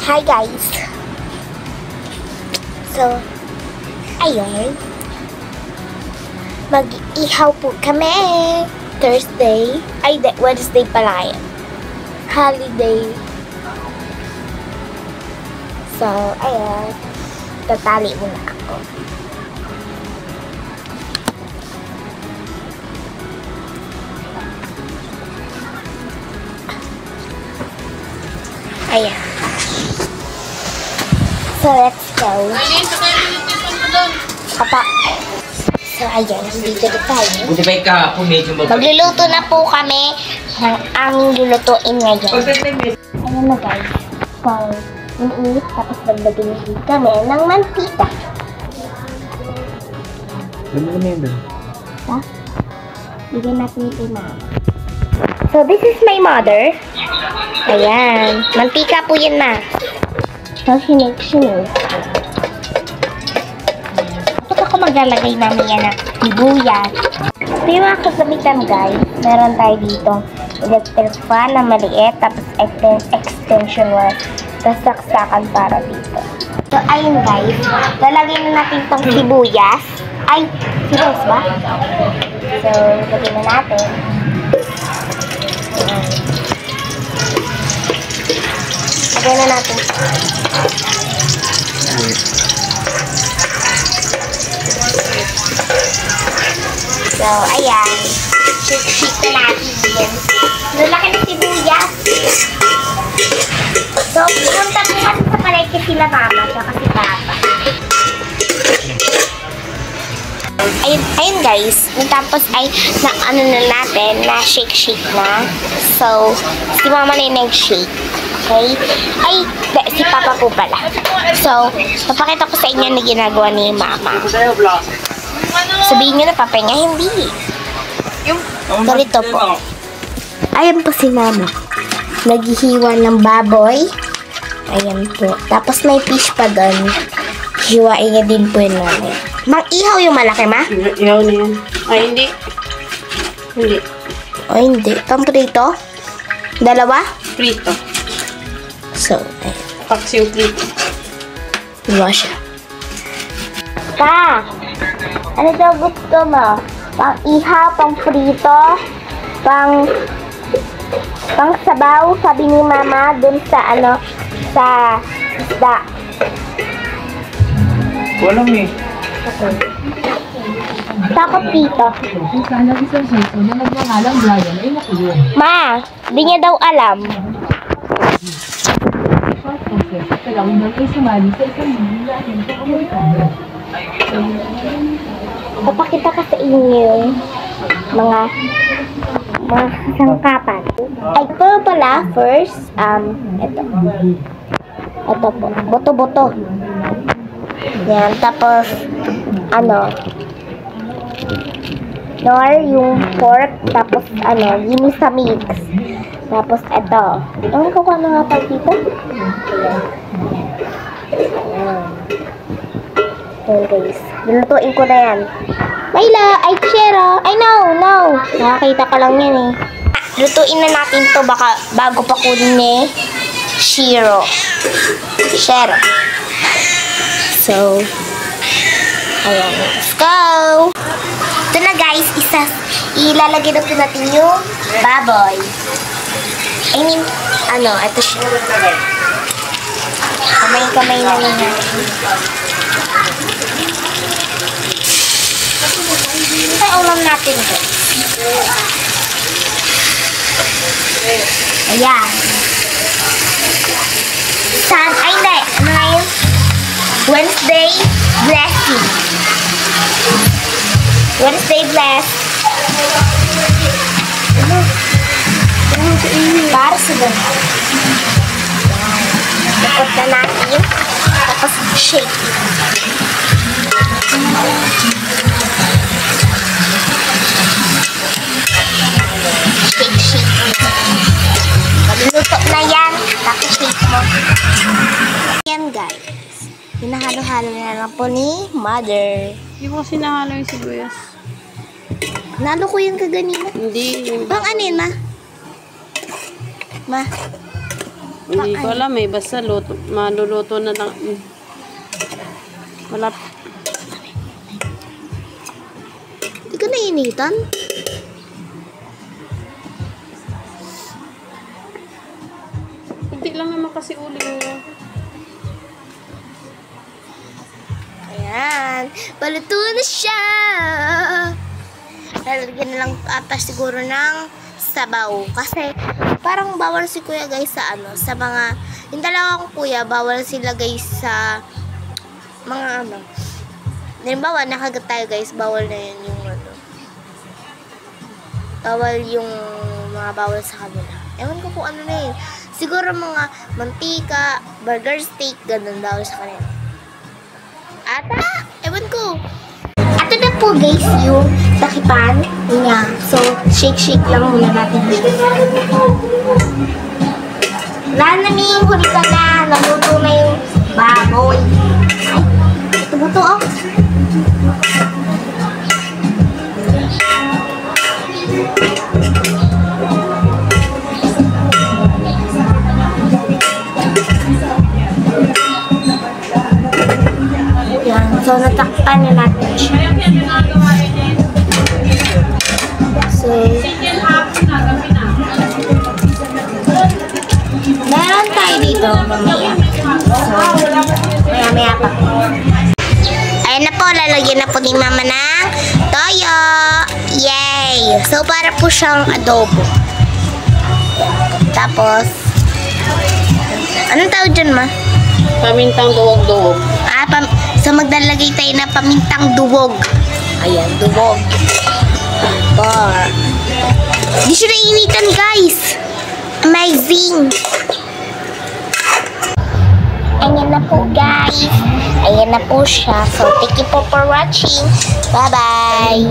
Hi guys! So, ayun. Mag-ihaw po kami. Thursday. Ay, Wednesday pala yun. Holiday. So, ayun. Tatali muna ako. Ayan. So, let's go. Papa. So, ayan. Dito na tayo. Magluluto na po kami ng aming lulutuin ngayon. Ayan na guys. So, iniinit tapos dagdagin kami ng mantika. Ano na yun doon? Ha? Bigyan natin kay mama. So, this is my mother. Ayan. Mantika po yan, ma. So, sinig. Ito ako maglalagay namin yan ng sibuyas. Ito yung mga kasamitan, guys. Meron tayo dito. Electric fan na maliit. Tapos extension wire. Tapos saksakan para dito. So, ayun, guys. Lalagay na natin itong sibuyas. Ay, sibuyas ba? So, lagay na natin. Lagay na natin. So, ayan. Shake na natin. Lalaki na sibuyas. So, punta po kasi sa palengke sila mama at si papa. Ayun guys, tapos ay na ano na natin, na shake na. So, si mama na yung nag-shake. Okay? Ay, si papa po pala. So, papakita ko sa inyo na ginagawa ni mama. Sabihin nyo na papa niya, hindi. Ganito po. Ayan po si mama. Naghihiwa ng baboy. Ayan po. Tapos may fish pa doon. Hiwain niya din po yun namin. Mang-ihaw yung malaki, ma? Ihaw na yan. Ay, hindi. Hindi. O, hindi. Prito? Dalawa? Prito. So, ayan. Paksiw prito. Diba siya? Pa! Ano daw gusto mo? Pang-ihaw, pang-prito, pang sabaw, sabi ni mama, dun sa ano, sa isda. Walang eh. Okay. Takot dito. Ma, di niya daw alam. Papakita ka sa inyo mga sangkapan. Ay, pero pala, first, ito po, boto-boto. Yan, tapos, nor yung pork, tapos, ginis sa mix. Tapos, ito. Ang kukuha na nga tayo dito. Ayan, guys. Lulutuin ko na yan. Layla! Ay, Shero! Ay, no! Nakakita ka lang yan eh. Lutuin na natin to baka bago pa kunin ni Shero. So, ayan. Let's go! Ito na guys, ilalagay na po natin yung baboy. I mean, ito siya. Kamay-kamay na lang natin. Ito ulam natin ito. Ayan. Ay, hindi. Ano na yun? Wednesday blessing. Wednesday bless. Para sa ganun. Ikot na natin. Tapos shake. Shake. Magluluto na yan. Tapos shake mo. Yan guys. Hinahalo-halo na lang po ni mother. Hindi ko kasi nahalo yung sibuyas. Nalo ko yan kaganina. Hindi. Pang anin, ma? Ma? Hindi ko alam eh. Basta luto, maluluto na lang. Wala. Hindi ka nainitan? Hindi lang naman kasi uling mo. Ayan. Paluto na siya. Lalagyan na lang ata siguro ng sabaw. Kasi parang bawal si kuya guys sa ano. Sa mga, yung dalawang kuya, bawal sila guys sa mga ano. Halimbawa, nakagat tayo guys. Bawal na yun yung ano. Bawal yung mga bawal sa kanila. Ewan ko kung ano na yun. Siguro mga mantika, burger steak, ganun bawal sa kanila. Ata, ewan ko. Ito na po guys yung takipan niya. So, shake lang muna natin dito. Ranaming, huli ka na. Naluto na yung baboy. Ay, ito buto oh. Yan. So, natakpan na natin siya. So, meron tayo dito mamaya. So, maya pa. Ayan na po, lalagyan na po ni mama ng toyo. Yay! So, para po siyang adobo. Tapos, anong tawag dyan, ma? Pamintang duwag-duwag. So, maglalagay tayo ng pamintang duwog. Ayan, duwog. Bar. Di siya nainitan, guys. Amazing. Ayan na po, guys. Ayan na po siya. So, thank you po for watching. Bye-bye.